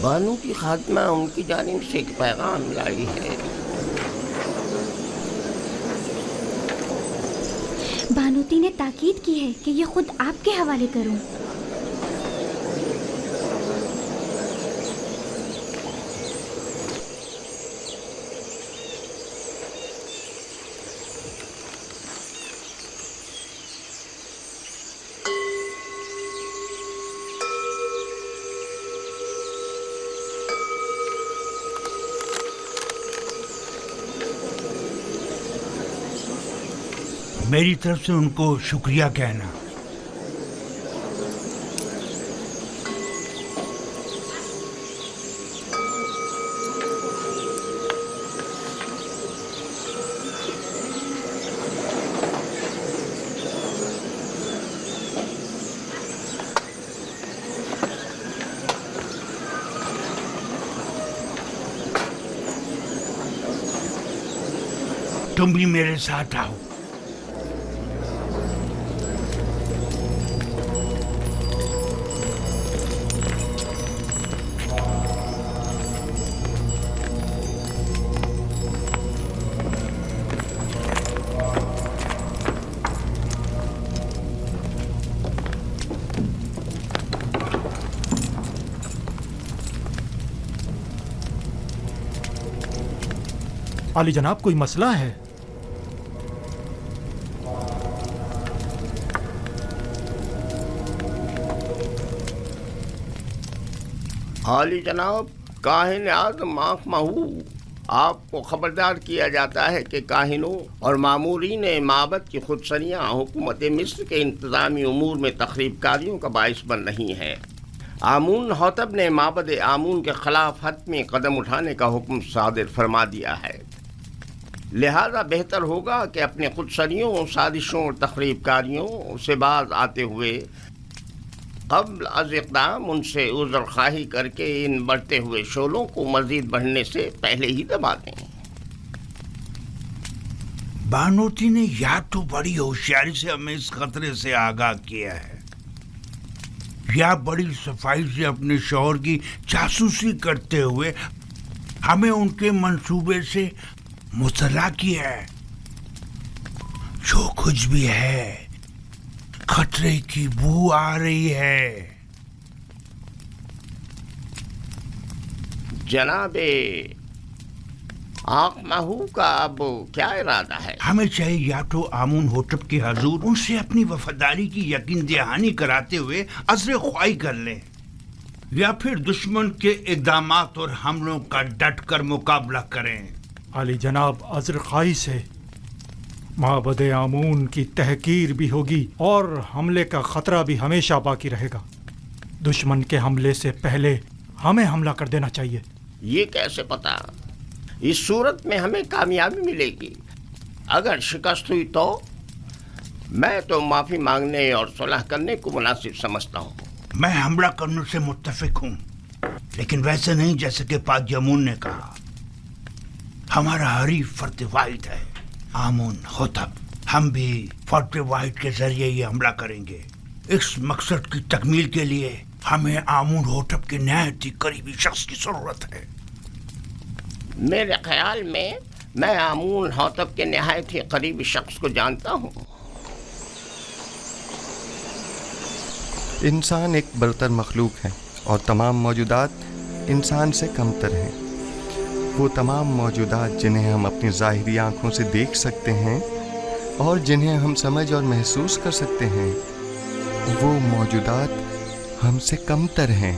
بانو کی خاتمہ ان کی جانب سے ایک پیغام لائی ہے۔ بانوتی نے تاکید کی ہے کہ یہ خود آپ کے حوالے کروں۔ میری طرف سے ان کو شکریہ کہنا۔ تم بھی میرے ساتھ آؤ۔ عالی جناب، کوئی مسئلہ ہے؟ عالی جناب، کاہن اعظم آنکھ مہو، آپ کو خبردار کیا جاتا ہے کہ کاہنوں اور مامورین معبد کی خودسریاں حکومت مصر کے انتظامی امور میں تخریب کاریوں کا باعث بن رہی ہیں۔ آمون حتب نے معبد آمون کے خلاف حتمی قدم اٹھانے کا حکم صادر فرما دیا ہے، لہذا بہتر ہوگا کہ اپنے خودسریوں، سازشوں اور تخریب کاریوں سے باز آتے ہوئے قبل از اقدام ان سے عذر خواہی کر کے ان بڑھتے ہوئے شعلوں کو مزید بڑھنے سے پہلے ہی دبا دیں۔ بانوتی نے یا تو بڑی ہوشیاری سے ہمیں اس خطرے سے آگاہ کیا ہے، یا بڑی صفائی سے اپنے شوہر کی جاسوسی کرتے ہوئے ہمیں ان کے منصوبے سے مطلع کیا ہے۔ جو کچھ بھی ہے، خطرے کی بو آ رہی ہے۔ جناب آنکھ مہو کا اب کیا ارادہ ہے؟ ہمیں چاہیے یا تو آمون حتب کے حضور ان سے اپنی وفاداری کی یقین دہانی کراتے ہوئے عذر خواہی کر لیں، یا پھر دشمن کے اقدامات اور حملوں کا ڈٹ کر مقابلہ کریں۔ عالی جناب، عذر خواہی سے معبد آمون کی تحقیر بھی ہوگی اور حملے کا خطرہ بھی ہمیشہ باقی رہے گا۔ دشمن کے حملے سے پہلے ہمیں حملہ کر دینا چاہیے۔ یہ کیسے پتا؟ اس صورت میں ہمیں کامیابی ملے گی۔ اگر شکست ہوئی تو میں تو معافی مانگنے اور صلح کرنے کو مناسب سمجھتا ہوں۔ میں حملہ کرنے سے متفق ہوں، لیکن ویسے نہیں جیسے کہ پاک یمون نے کہا۔ ہمارا حریف فرد واحد ہے آمون حتب، ہم بھی فرد واحد کے ذریعے یہ حملہ کریں گے۔ اس مقصد کی تکمیل کے لیے ہمیں آمون حتب کے نہایت ہی قریبی شخص کی ضرورت ہے۔ میرے خیال میں آمون حتب کے نہایت ہی قریبی شخص کو جانتا ہوں۔ انسان ایک برتر مخلوق ہے اور تمام موجودات انسان سے کمتر ہیں۔ وہ تمام موجودات جنہیں ہم اپنی ظاہری آنکھوں سے دیکھ سکتے ہیں اور جنہیں ہم سمجھ اور محسوس کر سکتے ہیں، وہ موجودات ہم سے کمتر ہیں،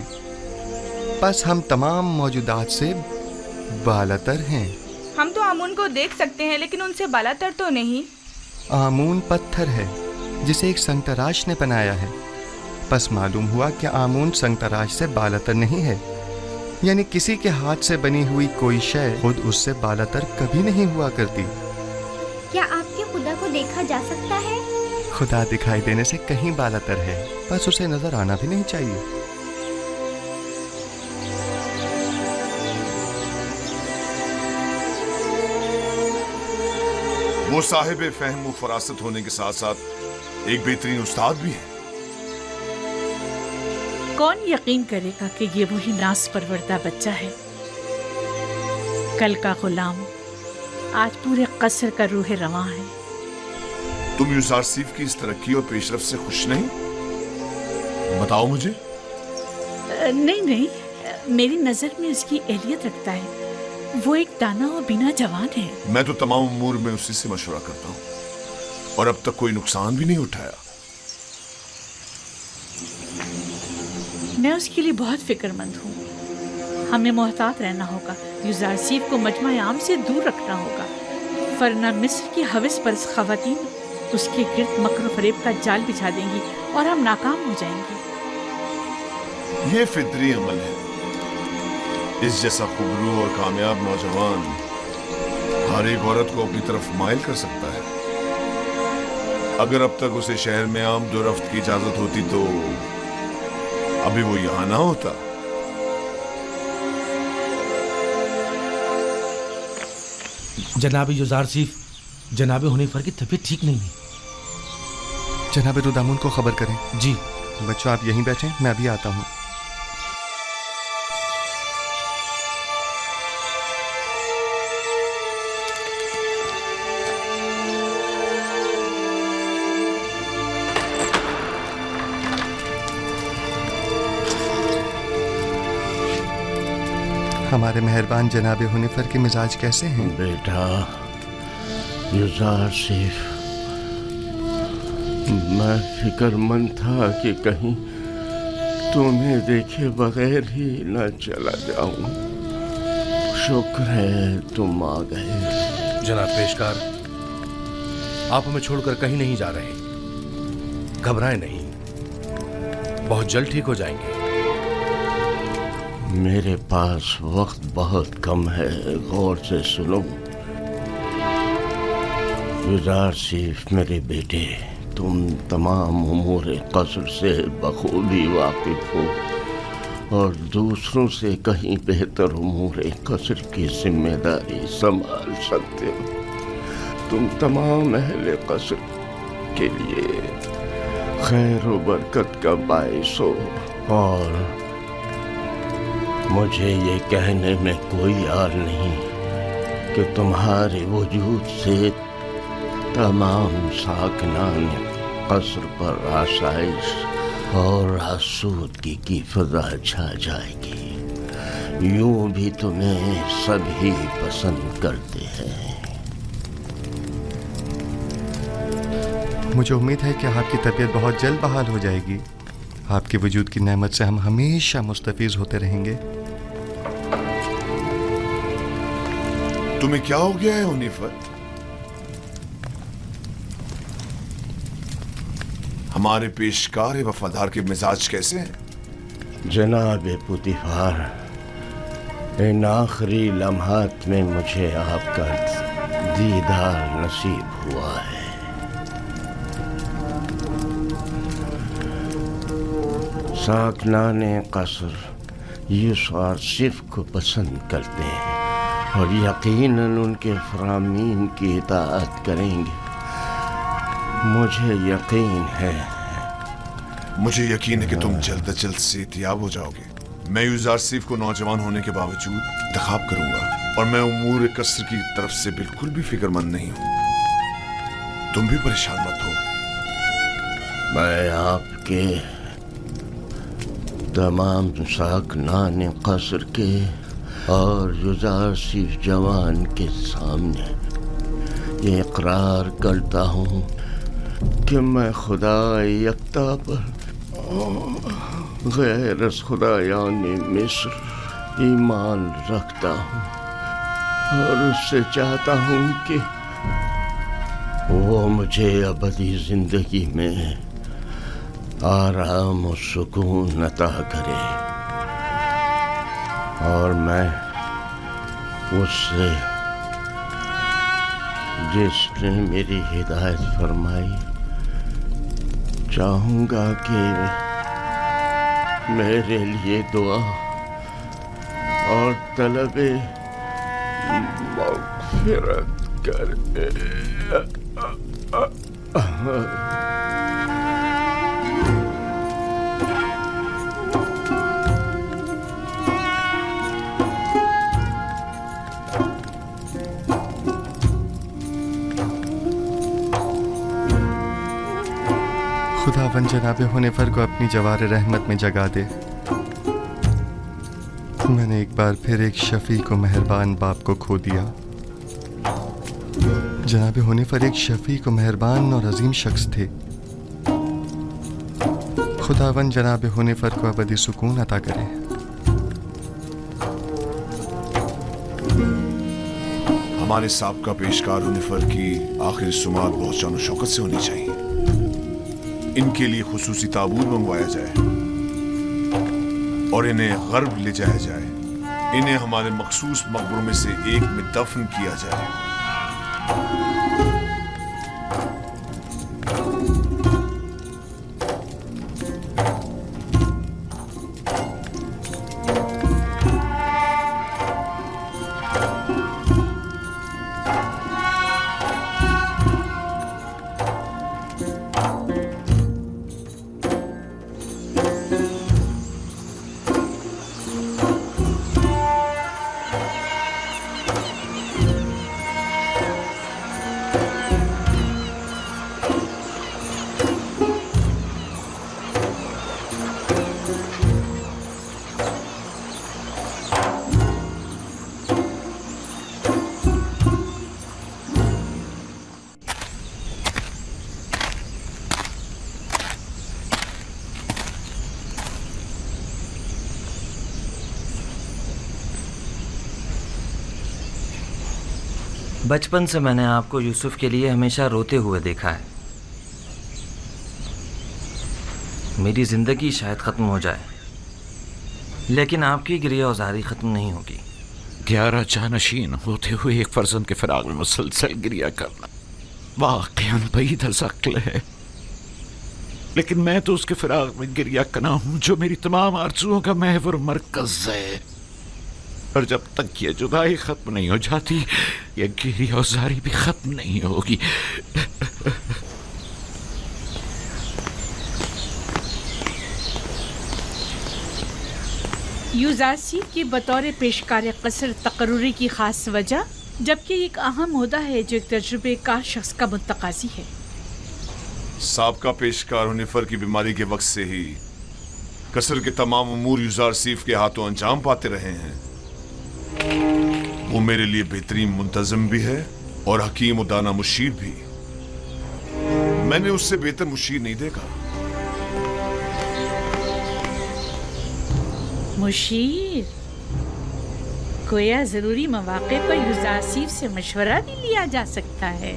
بس ہم تمام موجودات سے بالاتر ہیں۔ ہم تو آمون کو دیکھ سکتے ہیں لیکن ان سے بالاتر تو نہیں۔ آمون پتھر ہے جسے ایک سنگ تراش نے بنایا ہے، بس معلوم ہوا کہ آمون سنگ تراش سے بالاتر نہیں ہے، یعنی کسی کے ہاتھ سے بنی ہوئی کوئی شے خود اس سے بالاتر کبھی نہیں ہوا کرتی۔ کیا آپ کے خدا کو دیکھا جا سکتا ہے؟ خدا دکھائی دینے سے کہیں بالاتر ہے، بس اسے نظر آنا بھی نہیں چاہیے۔ وہ صاحب فہم و فراست ہونے کے ساتھ ساتھ ایک بہترین استاد بھی ہے۔ कौन यकीन करेगा कि ये वही नास परवरदा बच्चा है? कल का गुलाम आज पूरे कसर का रूह रवां है। तुम यूजारसीफ की इस तरक्की और पेशरफ से खुश नहीं? बताओ मुझे। नहीं नहीं, मेरी नज़र में उसकी एहलियत रखता है। वो एक दाना और बिना जवान है। मैं तो तमाम उमूर में उसी से मशवरा करता हूँ और अब तक कोई नुकसान भी नहीं उठाया। मैं उसके लिए बहुत फिक्रमंद हूँ। हमें मोहतात रहना होगा। यूजारसीफ को मजमा आम से दूर रखना होगा, वरना मिस्र की हवस परस्त खवातीन उसके गिर्द मकर फरेब का जाल बिछा देंगी और हम नाकाम हो जाएंगे। ये फितरी अमल है। इस जैसा खुबरू और कामयाब नौजवान हर एक औरत को अपनी तरफ माइल कर सकता है। अगर अब तक उसे शहर में आम दुरफ्त की इजाजत होती तो अभी वो यहां ना होता। जनाब यूजारसीफ, जनाब हुनैफर की तबीयत ठीक नहीं है। जनाब रुदामुन को खबर करें। जी। बच्चों आप यहीं बैठें, मैं अभी आता हूँ। हमारे मेहरबान जनाब हुनैफर के मिजाज कैसे हैं? बेटा यूजारसीफ, मैं फिक्रमंद था कि कहीं तुम्हें देखे बगैर ही न चला जाऊं। शुक्र है तुम आ गए। जनाब पेशकार, आप हमें छोड़कर कहीं नहीं जा रहे। घबराएं नहीं, बहुत जल्द ठीक हो जाएंगे। मेरे पास वक्त बहुत कम है, गौर से सुनो। यूजारसीफ मेरे बेटे, तुम तमाम उमूर कसर से बखूबी वाकिफ हो और दूसरों से कहीं बेहतर उमूर कसर की जिम्मेदारी संभाल सकते हो। तुम तमाम अहले कसर के लिए खैर व बरकत का बाइस हो और मुझे ये कहने में कोई यार नहीं कि तुम्हारे वजूद से तमाम साकिनान कसर पर आसाइश और आसूदगी की फिजा छा जाएगी। यूं भी तुम्हें सभी पसंद करते हैं। मुझे उम्मीद है कि आपकी तबीयत बहुत जल्द बहाल हो जाएगी। आपके वजूद की नेमत से हम हमेशा मुस्तफीज होते रहेंगे। तुम्हें क्या हो गया है हुनैफर? हमारे पेशकार वफादार के मिजाज कैसे हैं? जनाब पुतिफार, इन आखिरी लम्हात में मुझे आपका दीदार नसीब हुआ है। साकनाने कसर यूसुफ को पसंद करते हैं और यकीनन उनके फरामीन की इताअत करेंगे। मुझे यकीन है। मुझे यकीन है कि तुम जल्द अज जल्द सेहतियाब हो जाओगे। मैं यूजारसीफ को नौजवान होने के बावजूद इंतखाब करूंगा और मैं उमूर कसर की तरफ से बिल्कुल भी फिक्रमंद नहीं हूं। तुम भी परेशान मत हो। मैं आपके तमाम साकनान कसर के और यूजारसीफ जवान के सामने ये इकरार करता हूँ कि मैं खुदा यकता पर गैर खुदायान मिस्र ईमान रखता हूँ और उससे चाहता हूँ कि वो मुझे अबदी जिंदगी में आराम और सुकून अता करे और मैं उससे जिसने मेरी हिदायत फरमाई चाहूँगा कि मेरे लिए दुआ और तलबे मग़फ़िरत करे। खुदावन जनाब हुनैफर को अपनी जवार रहमत में जगा दे। मैंने एक बार फिर एक शफी को मेहरबान बाप को खो दिया। जनाब हुनैफर एक शफी को मेहरबान और अजीम शख्स थे। खुदावन जनाब हुनैफर को अबदी सुकून अता करे। हमारे साबका पेशकार हुनैफर की आखिरी सुमात बहुत शान शौकत से होनी चाहिए। इनके लिए खुसूसी ताबूत मंगवाया जाए और इन्हें गर्ब ले जाया जाए। इन्हें हमारे मखसूस मकबरों में से एक में दफन किया जाए। बचपन से मैंने आपको यूसुफ के लिए हमेशा रोते हुए देखा है। मेरी ज़िंदगी शायद ख़त्म हो जाए, लेकिन आपकी गिरियाज़ारी ख़त्म नहीं होगी। 11 जानशीन होते हुए एक फर्जंद के फिराक में मुसलसल गिरिया करना वाक़ईन बईद अज़-अक़्ल है, लेकिन मैं तो उसके फिराक में गिरिया करना हूँ जो मेरी तमाम आरज़ुओं का महवर मरकज़ है। और जब तक ये जुदाई ख़त्म नहीं हो जाती, ये गिरियाज़ारी भी ख़त्म नहीं होगी। यूज़ारसीफ की बतौर पेशकार कसर तकर्रुरी की ख़ास वजह, जबकि एक अहम ओहदा है जो एक तजुर्बेकार शख्स का मुतकाज़ी है। साबका पेशकार हुनैफर की बीमारी के वक्त से ही कसर के तमाम उमूर यूज़ारसीफ के हाथों अंजाम पाते रहे हैं। वो मेरे लिए बेहतरीन मुंतज़िम भी है और हकीम और दाना मुशीर भी। मैंने उससे बेहतर मुशीर नहीं देखा। मुशीर? गोया ज़रूरी मौक़े पर यूज़ारसीफ से मशवरा भी लिया जा सकता है।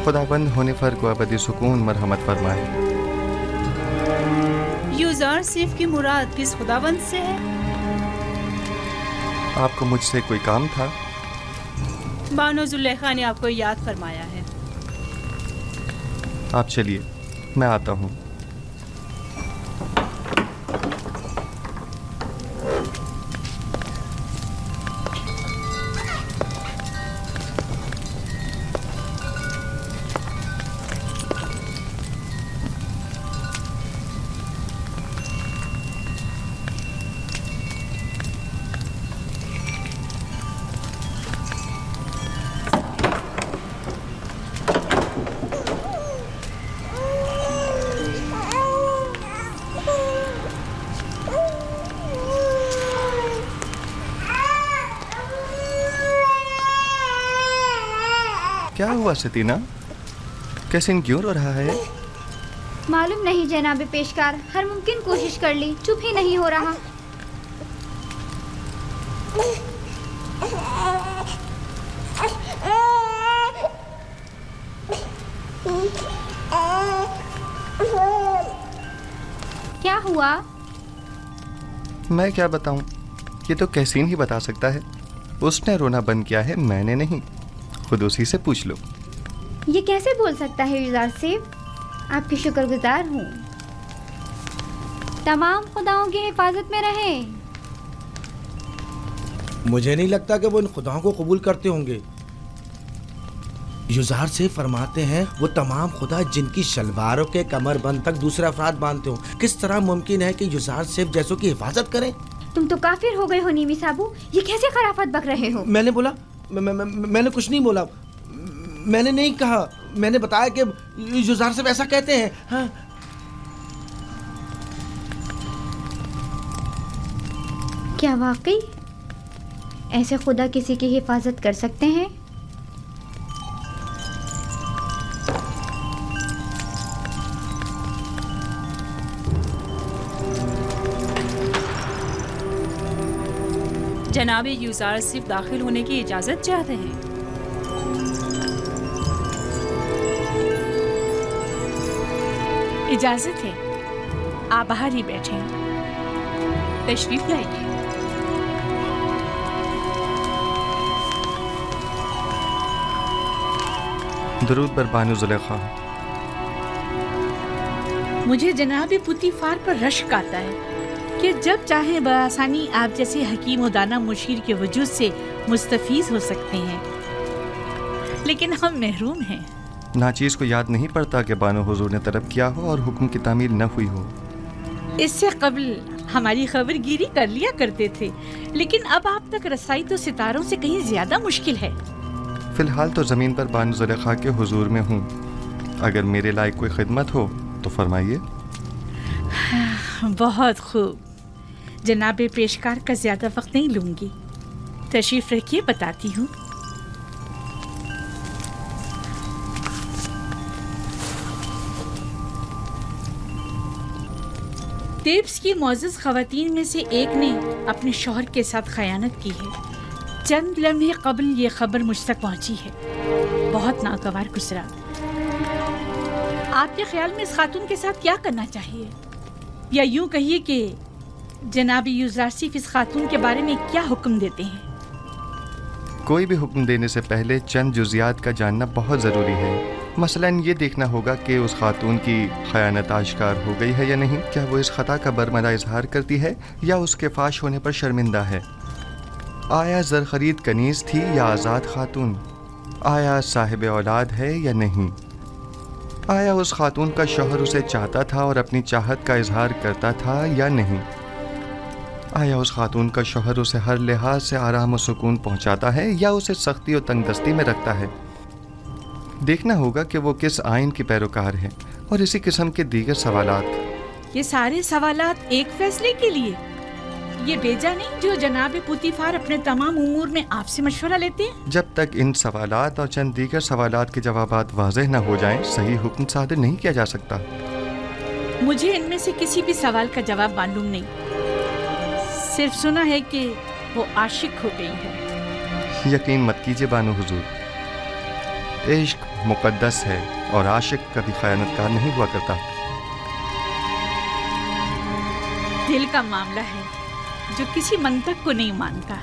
खुदाबंद हुनैफर को अबदी सुकून मरहमत फरमाए। यूज़ारसीफ की मुराद किस खुदाबंद से है? आपको मुझसे कोई काम था? बानो ज़ुलेखा ने आपको याद फरमाया है। आप चलिए, मैं आता हूँ। क्या हुआ सतीना? कैसिन क्यों रो रहा है? मालूम नहीं जनाब पेशकार, हर मुमकिन कोशिश कर ली, चुप ही नहीं हो रहा। क्या हुआ? मैं क्या बताऊं? ये तो कैसीन ही बता सकता है। उसने रोना बंद किया है, मैंने नहीं। खुद उसी से पूछ लो। ये कैसे बोल सकता है यूज़ारसीफ? आपकी शुक्रगुजार हूँ। तमाम खुदाओं की हिफाजत में रहें। مجھے نہیں لگتا کہ وہ ان خداؤں کو قبول کرتے ہوں گے. یزار سے فرماتے ہیں وہ تمام خدا جن کی شلواروں کے کمر بند تک دوسرے افراد باندھتے ہوں. کس طرح ممکن ہے کہ یزار صرف جیسوں کی حفاظت کریں؟ تم تو کافر ہو گئے ہو نیمی صابو. یہ کیسے خرافات بک رہے ہو؟ میں نے بولا میں نے کچھ نہیں بولا. میں نے نہیں کہا. میں نے بتایا کہ یزار صرف ایسا کہتے ہیں. ہاں کیا واقعی ایسے خدا کسی کی حفاظت کر سکتے ہیں؟ جناب یوزار صرف داخل ہونے کی اجازت چاہتے ہیں. اجازت ہے، آپ باہر ہی بیٹھیں. تشریف لائیے. درود بر بانو زلیخا. مجھے جناب پوتیفار پر رشک آتا ہے کہ جب چاہیں بآسانی آپ جیسے حکیم و دانا مشیر کے وجود سے مستفیض ہو سکتے ہیں، لیکن ہم محروم ہیں. ناچیز کو یاد نہیں پڑتا کہ بانو حضور نے طلب کیا ہو اور حکم کی تعمیل نہ ہوئی ہو. اس سے قبل ہماری خبر گیری کر لیا کرتے تھے، لیکن اب آپ تک رسائی تو ستاروں سے کہیں زیادہ مشکل ہے. فی الحال تو زمین پر بانو زلیخا کے حضور میں ہوں. اگر میرے لائق کوئی خدمت ہو تو فرمائیے. بہت خوب. جناب پیشکار کا زیادہ وقت نہیں لوں گی. تشریف رکھیے، بتاتی ہوں. تیبس کی معزز خواتین میں سے ایک نے اپنے شوہر کے ساتھ خیانت کی ہے. چند لمحے قبل یہ خبر مجھ تک پہنچی ہے. بہت ناگوار گزرا. آپ کے خیال میں اس خاتون کے ساتھ کیا کرنا چاہیے؟ یا یوں کہیے کہ جناب یوزارسیف اس خاتون کے بارے میں کیا حکم دیتے ہیں؟ کوئی بھی حکم دینے سے پہلے چند جزیات کا جاننا بہت ضروری ہے. مثلاً یہ دیکھنا ہوگا کہ اس خاتون کی خیانت آشکار ہو گئی ہے یا نہیں. کیا وہ اس خطا کا برملا اظہار کرتی ہے یا اس کے فاش ہونے پر شرمندہ ہے؟ آیا زرخرید کنیز تھی یا آزاد خاتون؟ آیا صاحب اولاد ہے یا نہیں؟ آیا اس خاتون کا شوہر اسے چاہتا تھا اور اپنی چاہت کا اظہار کرتا تھا یا نہیں؟ آیا اس خاتون کا شوہر اسے ہر لحاظ سے آرام و سکون پہنچاتا ہے یا اسے سختی و تنگ دستی میں رکھتا ہے؟ دیکھنا ہوگا کہ وہ کس آئین کی پیروکار ہے اور اسی قسم کے دیگر سوالات. یہ سارے سوالات ایک فیصلے کے لیے؟ یہ بیجا نہیں جو جناب پوتیفار اپنے تمام امور میں آپ سے مشورہ لیتے ہیں؟ جب تک ان سوالات اور چند دیگر سوالات کے جوابات واضح نہ ہو جائیں صحیح حکم صادر نہیں کیا جا سکتا. مجھے ان میں سے کسی بھی سوال کا جواب معلوم نہیں. صرف سنا ہے کہ وہ عاشق ہو گئی ہے. یقین مت کیجیے بانو حضور، عشق مقدس ہے اور عاشق کبھی خیانت کار نہیں ہوا کرتا. دل کا معاملہ ہے جو کسی منطق کو نہیں مانتا.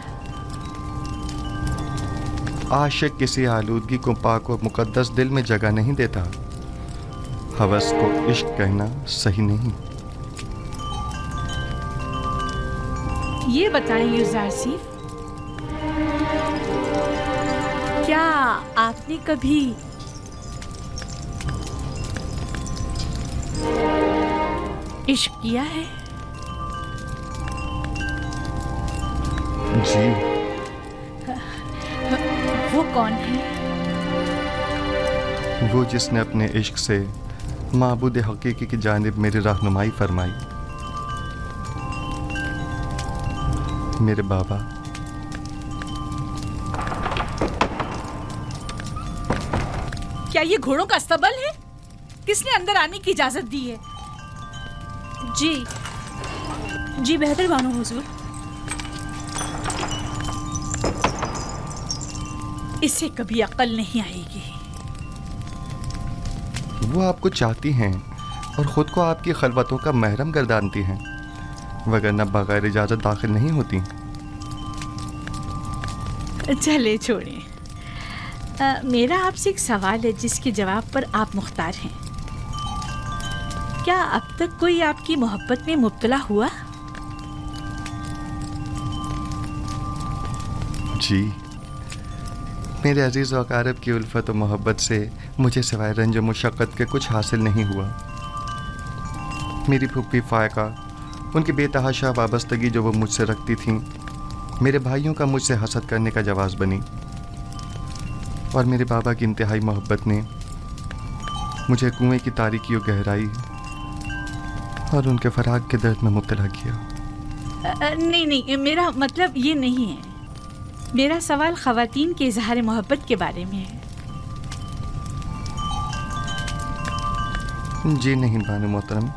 عاشق کسی آلودگی کو پاک و مقدس دل میں جگہ نہیں دیتا. ہوس کو عشق کہنا صحیح نہیں. یہ بتائیں یوزارسیف، کیا آپ نے کبھی عشق کیا ہے؟ جی. وہ کون ہے؟ وہ جس نے اپنے عشق سے معبود حقیقی کی جانب میری رہنمائی فرمائی. میرے بابا. کیا یہ گھوڑوں کا استبل ہے؟ کس نے اندر آنے کی اجازت دی ہے؟ جی بہتر بانو حضور. اسے کبھی عقل نہیں آئے گی. وہ آپ کو چاہتی ہیں اور خود کو آپ کی خلوتوں کا محرم گردانتی ہیں، وگرنہ بغیر اجازت داخل نہیں ہوتی. چلے چھوڑیں. میرا آپ سے ایک سوال ہے جس کے جواب پر آپ مختار ہیں. کیا اب تک کوئی آپ کی محبت میں مبتلا ہوا؟ जी, मेरे अजीज़ व अकारब की उल्फत और मोहब्बत से मुझे सिवाय रंज मुशक्क़त के कुछ हासिल नहीं हुआ। मेरी फूफी फ़ायका, उनकी बेतहाशा वाबस्तगी जो वो मुझसे रखती थीं, मेरे भाइयों का मुझसे हसद करने का जवाज़ बनी, और मेरे बाबा की इंतहाई मोहब्बत ने मुझे कुएं की तारीकी और गहराई और उनके फराग के दर्द में मुब्तला किया। नहीं, मेरा मतलब ये नहीं है। मेरा सवाल ख़वातीन के इजहार मोहब्बत के बारे में है। जी नहीं बानो मोहतरम,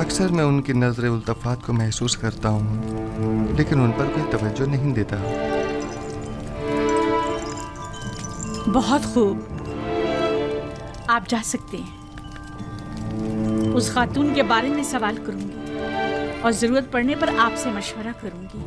अक्सर मैं उनकी नज़र उल्तफ़ात को महसूस करता हूँ, लेकिन उन पर कोई तवज्जो नहीं देता। बहुत खूब, आप जा सकते हैं। उस खातून के बारे में सवाल करूंगी और ज़रूरत पड़ने पर आपसे मशवरा करूंगी।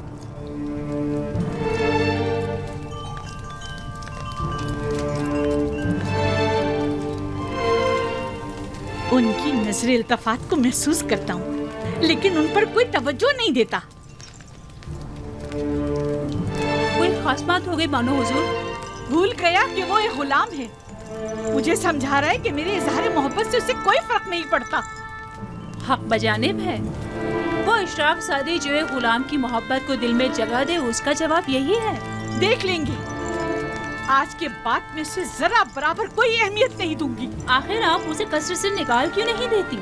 उनकी नजर इल्तफात को महसूस करता हूँ, लेकिन उन पर कोई तवज्जो नहीं देता। कोई खास बात हो गई बानो हुजूर? भूल गया कि वो एक गुलाम है। मुझे समझा रहा है कि मेरे इजहार मोहब्बत से उसे कोई फर्क नहीं पड़ता। हक बजानिब है। वो इशराक सादी जो है गुलाम की मोहब्बत को दिल में जगह दे, उसका जवाब यही है। देख लेंगे। आज के बाद में उसे जरा बराबर कोई अहमियत नहीं दूंगी। आखिर आप उसे कसरत से निकाल क्यों नहीं देती,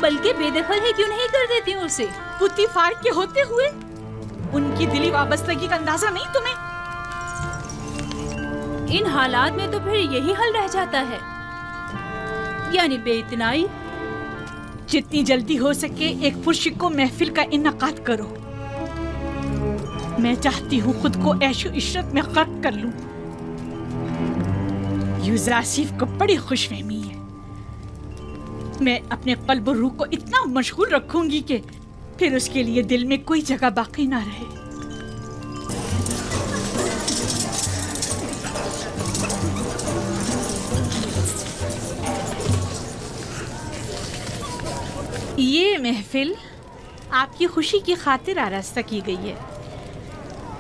बल्कि बेदखल ही क्यों नहीं कर देती उसे? पुतीफार के होते हुए उनकी दिली वाबस्तगी का अंदाजा नहीं तुम्हें? इन हालात में तो फिर यही हल रह जाता है, यानी बेइतनाई। जितनी जल्दी हो सके एक पुरशिको महफिल का इन्नाकाद करो। मैं चाहती हूँ खुद को ऐशो इशरत में गर्क कर लूं। यूज़ारसीफ को बड़ी खुशफहमी है। मैं अपने क़ल्ब और रूह को इतना मशगूल रखूंगी कि फिर उसके लिए दिल में कोई जगह बाकी ना रहे। ये महफिल आपकी खुशी की खातिर आरास्ता की गई है।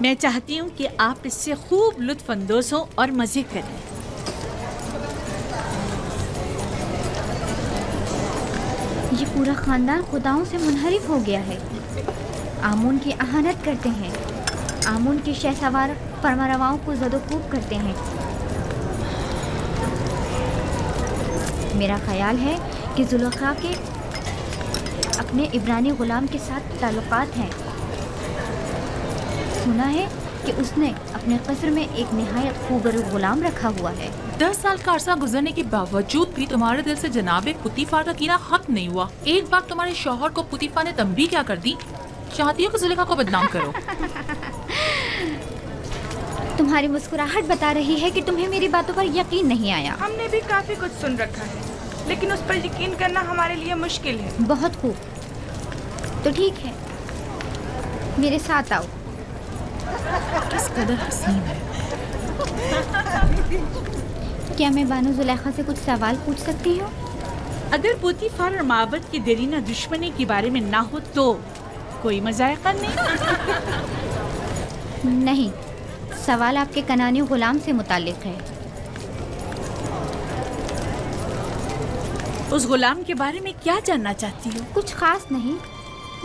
मैं चाहती हूँ कि आप इससे खूब लुत्फ अंदोज हों और मज़े करें। ये पूरा खानदान खुदाओं से मुनहरिफ हो गया है। आमून की अहानत करते हैं, आमून के शहसवार फरमारवाओं को ज़दोकूब करते हैं। मेरा ख्याल है कि जुलेखा के अपने इब्रानी गुलाम के साथ ताल्लुकात हैं। सुना है कि उसने अपने कस्र में एक निहायत खूबरू गुलाम रखा हुआ है। 10 साल का अरसा गुजरने के बावजूद भी तुम्हारे दिल से जनाब पुतीफार का कीना खत्म नहीं हुआ। एक बार तुम्हारे शौहर को पुतीफार ने तंबीह क्या कर दी? चाहती हो कि जुलेखा को बदनाम करो? तुम्हारी मुस्कुराहट बता रही है कि तुम्हें मेरी बातों पर यकीन नहीं आया। हमने भी काफी कुछ सुन रखा है, लेकिन उस पर यकीन करना हमारे लिए मुश्किल है। बहुत खूब, तो ठीक है, मेरे साथ आओ। किस कदर हसीन है। क्या मैं बानो जुलेखा से कुछ सवाल पूछ सकती हूँ? अगर पुतीफार और माबद की देरीना दुश्मनी के बारे में ना हो तो कोई मज़ायक़ा नहीं। नहीं, सवाल आपके कनानी गुलाम से मुताल्लिक है। उस गुलाम के बारे में क्या जानना चाहती हो? कुछ खास नहीं,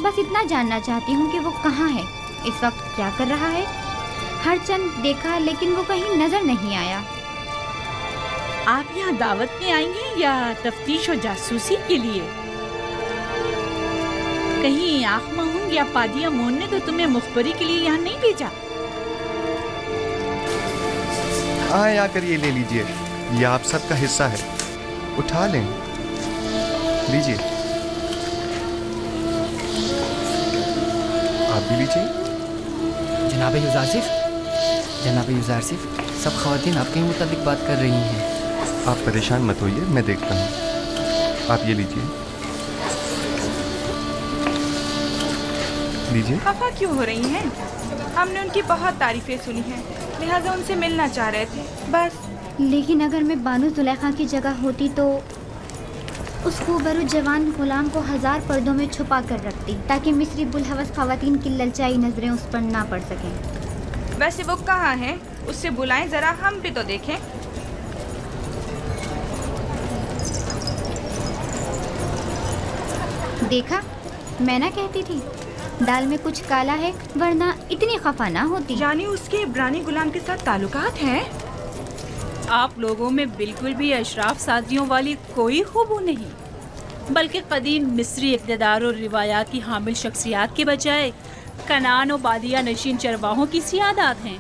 बस इतना जानना चाहती हूँ कि वो कहाँ है, इस वक्त क्या कर रहा है। हर चंद देखा लेकिन वो कहीं नजर नहीं आया। आप यहाँ दावत में आएंगे या तफ्तीश और जासूसी के लिए? कहीं आँख महूंग या पादिया मोहन ने तो तुम्हें मुखबरी के लिए यहाँ नहीं भेजा? आए आकर ये ले लीजिए, ये आप सबका हिस्सा है, उठा लें, लीजिए। आप भी लीजिए। जनाब यूज़ारसीफ, जनाब यूज़ारसीफ, सब ख़वातीन आपके ही मुताबिक बात कर रही हैं। आप परेशान मत होइए, मैं देखता हूँ। आप ये लीजिए, लीजिए। खफा क्यों हो रही हैं? हमने उनकी बहुत तारीफें सुनी हैं, लिहाजा उनसे मिलना चाह रहे थे, बस। लेकिन अगर मैं बानो जुलेखा की जगह होती तो उस खूबरू जवान गुलाम को 1000 पर्दों में छुपा कर रखती ताकि मिस्री बुलहवस खवातीन की ललचाई नजरें उस पर ना पड़ सकें। वैसे वो कहाँ है? उससे बुलाएं जरा, हम भी तो देखें। देखा, मैं ना कहती थी दाल में कुछ काला है, वरना इतनी खफा ना होती। यानी उसके इब्रानी गुलाम के साथ ताल्लुकात हैं? आप लोगों में बिल्कुल भी अशराफ सादरियों वाली कोई खूबू नहीं, बल्कि कदीम मिस्री इक़्तिदार और रिवायात की हामिल शख्सियात के बजाय कनान और बादिया नशीन चरवाहों की सियादात हैं।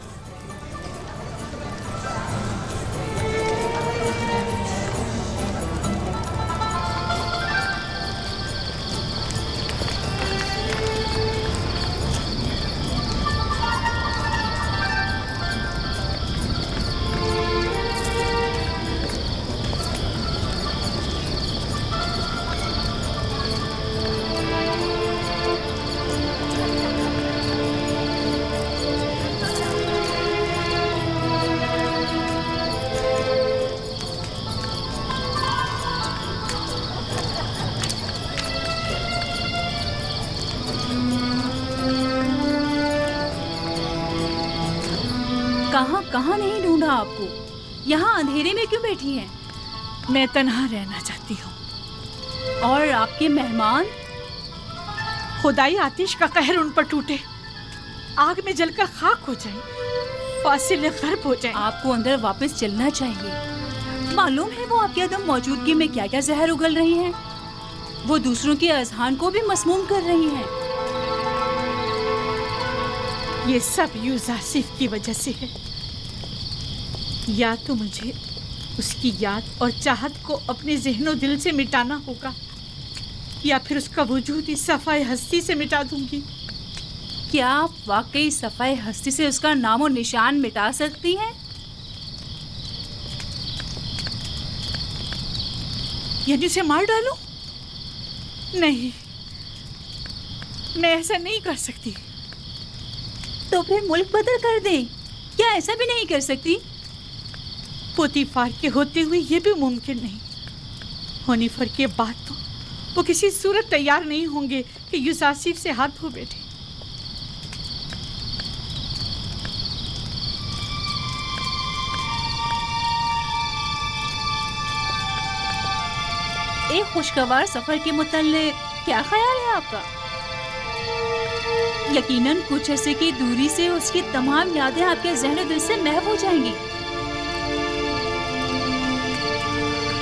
कहाँ नहीं ढूंढा आपको? यहाँ अंधेरे में क्यों बैठी हैं? मैं तन्हा रहना चाहती हूँ। और आपके मेहमान? खुदाई आतिश का कहर उन पर टूटे, आग में जलकर खाक हो जाए, फासिले गर्ब हो जाए। आपको अंदर वापस चलना चाहिए। मालूम है वो आपकी अदम मौजूदगी में क्या क्या जहर उगल रही हैं। वो दूसरों के अज़हान को भी मसमूम कर रही हैं। ये सब यूज़ासिफ की वजह से है। या तो मुझे उसकी याद और चाहत को अपने ज़हनो दिल से मिटाना होगा, या फिर उसका वजूद ही सफ़ाए हस्ती से मिटा दूंगी। क्या आप वाकई सफ़ाए हस्ती से उसका नामो निशान मिटा सकती हैं? यानी उसे मार डालूं? नहीं, मैं ऐसा नहीं कर सकती। तो फिर मुल्क बदल कर दें। क्या ऐसा भी नहीं कर सकती? पोतीफार के होते हुए ये भी मुमकिन नहीं। होनीफर के बाद तो वो किसी सूरत तैयार नहीं होंगे कि यूसासिफ से हाथ धो बैठे। एक खुशगवार सफर के मुतल्लिक क्या ख्याल है आपका? यकीनन कुछ अरसे की दूरी से उसकी तमाम यादें आपके ज़हन दिल से महव हो जाएंगी।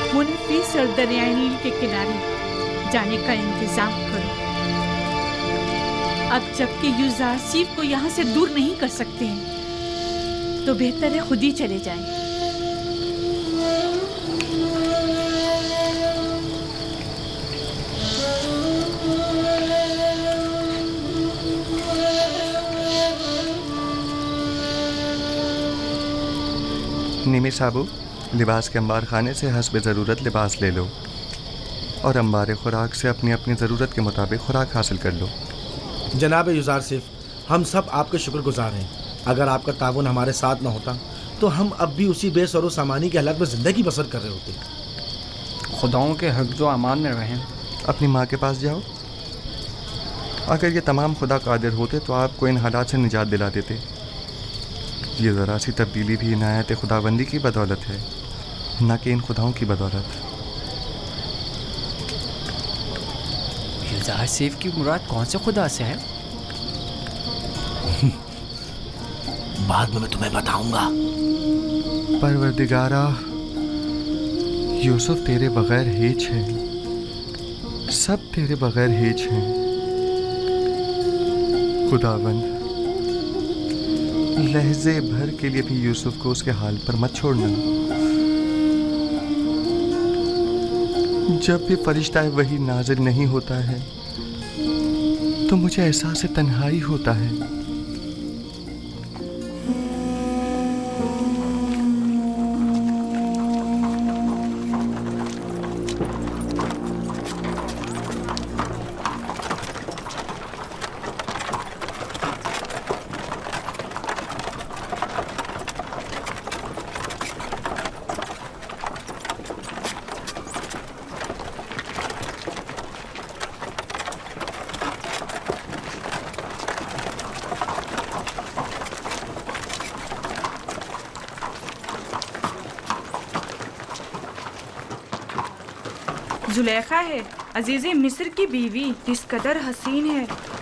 मुनफिस और दरियाए नील के किनारे जाने का इंतजाम करो। अब जबकि यूज़ासिफ को यहाँ से दूर नहीं कर सकते हैं, तो बेहतर है खुद ही चले जाएं। निमी साबू, लिबास के अंबार खाने से हस्ब ज़रूरत लिबास ले लो और अंबार खुराक से अपनी अपनी ज़रूरत के मुताबिक खुराक हासिल कर लो। जनाब यूज़ारसिफ, हम सब आपके शुक्रगुजार हैं। अगर आपका ताउन हमारे साथ न होता तो हम अब भी उसी बेसरो सामानी के हालात में ज़िंदगी बसर कर रहे होते। खुदाओं के हिफ्ज़ व अमान में रहें। अपनी माँ के पास जाओ। अगर ये तमाम खुदा कादिर होते तो आपको इन हालात से निजात दिला देते। ये ज़रा सी तब्दीली भी इनायत खुदाबंदी की बदौलत है, न कि इन खुदाओं की बदौलत। यूज़ारसिफ की मुराद कौन से खुदा से है? बाद में मैं तुम्हें बताऊंगा। परवरदिगारा, यूसुफ तेरे बगैर हेज है, सब तेरे बगैर हेज हैं। खुदाबंद, लहजे भर के लिए भी यूसुफ को उसके हाल पर मत छोड़ना। जब भी फरिश्ता वही नाज़िर नहीं होता है तो मुझे एहसास तन्हाई होता है। जुलेखा है, अजीज़े मिस्र की बीवी, किस कदर हसीन है।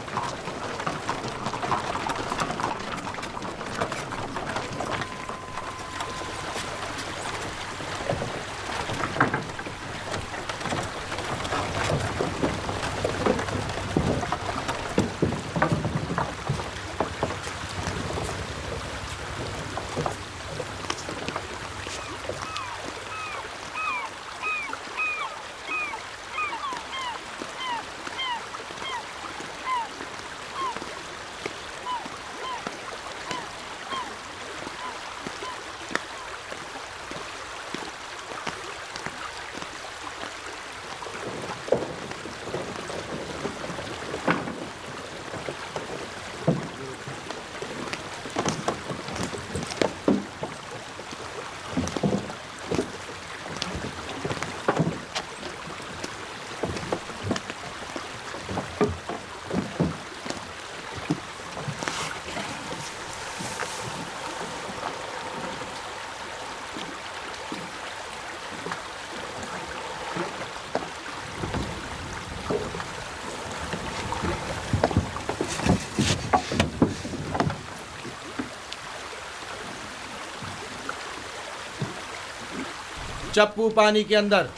चप्पू पानी के अंदर।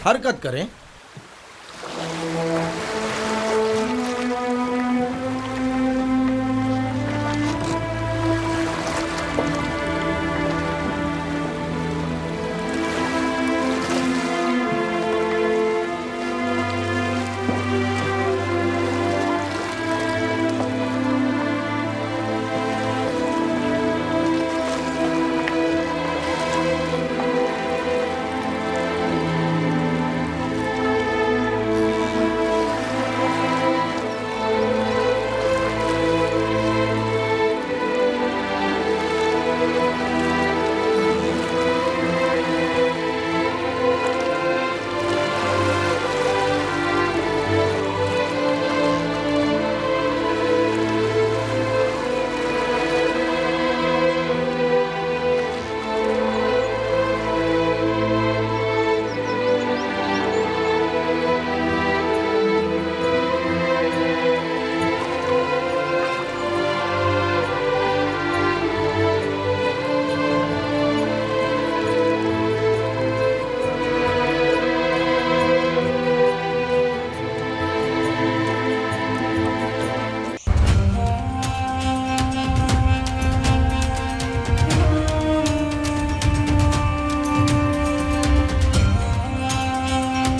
हरकत करें।